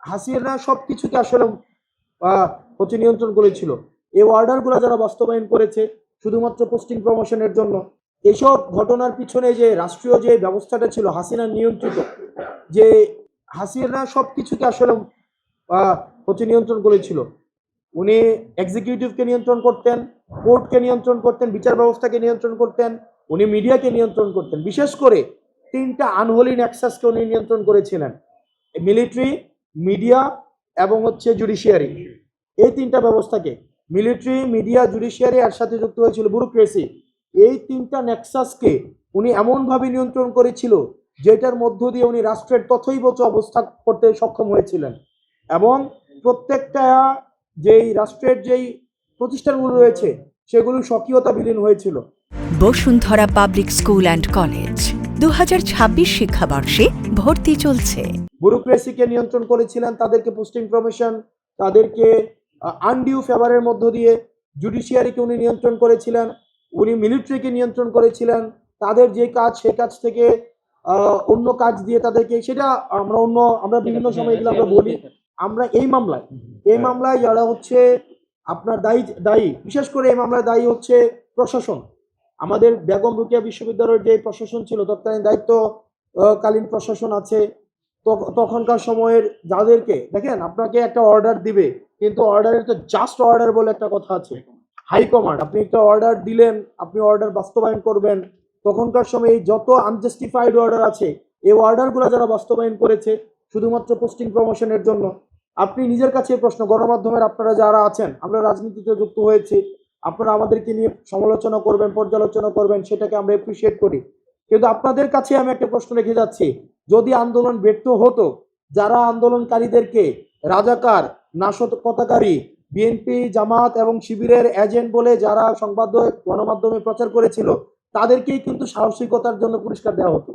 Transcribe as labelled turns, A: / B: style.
A: হাসিনা সবকিছুকে আসলে হচ্ছে নিয়ন্ত্রণ করেছিল। এই অর্ডারগুলো যারা বাস্তবায়ন করেছে শুধুমাত্র পোস্টিং প্রমোশনের জন্য, এসব ঘটনার পিছনে যে রাষ্ট্রীয় যে ব্যবস্থাটা ছিল হাসিনা নিয়ন্ত্রিত, যে হাসিনা সবকিছুকে আসলে হচ্ছে নিয়ন্ত্রণ করেছিল। উনি এক্সিকিউটিভকে নিয়ন্ত্রণ করতেন, কোর্টকে নিয়ন্ত্রণ করতেন, বিচার ব্যবস্থাকে নিয়ন্ত্রণ করতেন, উনি মিডিয়াকে নিয়ন্ত্রণ করতেন। বিশেষ করে তিনটা আনহোলি নেক্সাসকে উনি নিয়ন্ত্রণ করেছিলেন: মিলিটারি, মিডিয়া এবং হচ্ছে জুডিশিয়ারি। এই তিনটা ব্যবস্থাকে, মিলিটারি, মিডিয়া, জুডিশিয়ারি, এর সাথে যুক্ত হয়েছিল ব্যুরোক্রেসি। এই তিনটা নেক্সাসকে উনি এমনভাবে নিয়ন্ত্রণ করেছিল যেটার মধ্য দিয়ে উনি রাষ্ট্রের তথৈবচ অবস্থা করতে সক্ষম হয়েছিলেন। এবং প্রত্যেকটা যেই রাষ্ট্রের যেই প্রতিষ্ঠানগুলো রয়েছে সেগুলো স্বকীয়তা বিলীন হয়েছিল।
B: Bashundhara public school and college 2026 শিক্ষাবর্ষে ভর্তি চলছে।
A: ব্যুরোক্রেসিকে নিয়ন্ত্রণ করেছিলেন, তাদেরকে পোস্টিং প্রমোশন, তাদেরকে আনডিউ ফেভারের মধ্য দিয়ে। জুডিশিয়ারিকে উনি নিয়ন্ত্রণ করেছিলেন, উনি মিলিটারিকে নিয়ন্ত্রণ করেছিলেন, তাদের যে কাজ সেই কাজ থেকে অন্য কাজ দিয়ে তাদেরকে, সেটা আমরা বিভিন্ন সময় এগুলো আমরা বলি। আমরা এই মামলায় যারা হচ্ছে আপনার দায়ী, বিশেষ করে এই মামলায় দায়ী হচ্ছে প্রশাসন। আমাদের বেগম রোকেয়া বিশ্ববিদ্যালয়ের যে প্রশাসন ছিল, তৎকালীন দায়িত্বকালীন প্রশাসন আছে, তখনকার সময়ের যাদেরকে দেখেন, আপনাকে একটা অর্ডার দিবে, কিন্তু অর্ডারের তো জাস্ট অর্ডার বলে একটা কথা আছে, হাইকমান্ড। আপনি একটা অর্ডার দিলেন, আপনি অর্ডার বাস্তবায়ন করবেন। তখনকার সময়ে যত আনজাস্টিফাইড অর্ডার আছে, এই অর্ডারগুলো যারা বাস্তবায়ন করেছে শুধুমাত্র পোস্টিং প্রমোশনের জন্য। আপনি নিজের কাছে প্রশ্ন, গণমাধ্যমের আপনারা যারা আছেন, আমরা রাজনীতিতে যুক্ত হয়েছি, আপনারা আমাদেরকে নিয়ে সমালোচনা করবেন, পর্যালোচনা করবেন, সেটাকে আমরা এপ্রিসিয়েট করি। কিন্তু আপনাদের কাছে আমি একটা প্রশ্ন রেখে যাচ্ছি, যদি আন্দোলন ব্যর্থ হতো, যারা আন্দোলনকারীদেরকে রাজাকার, নাশকতাকারী, বিএনপি, জামাত এবং শিবিরের এজেন্ট বলে যারা গণমাধ্যমে প্রচার করেছিল, তাদেরকেই কিন্তু সাহসিকতার জন্য পুরস্কার দেওয়া হতো।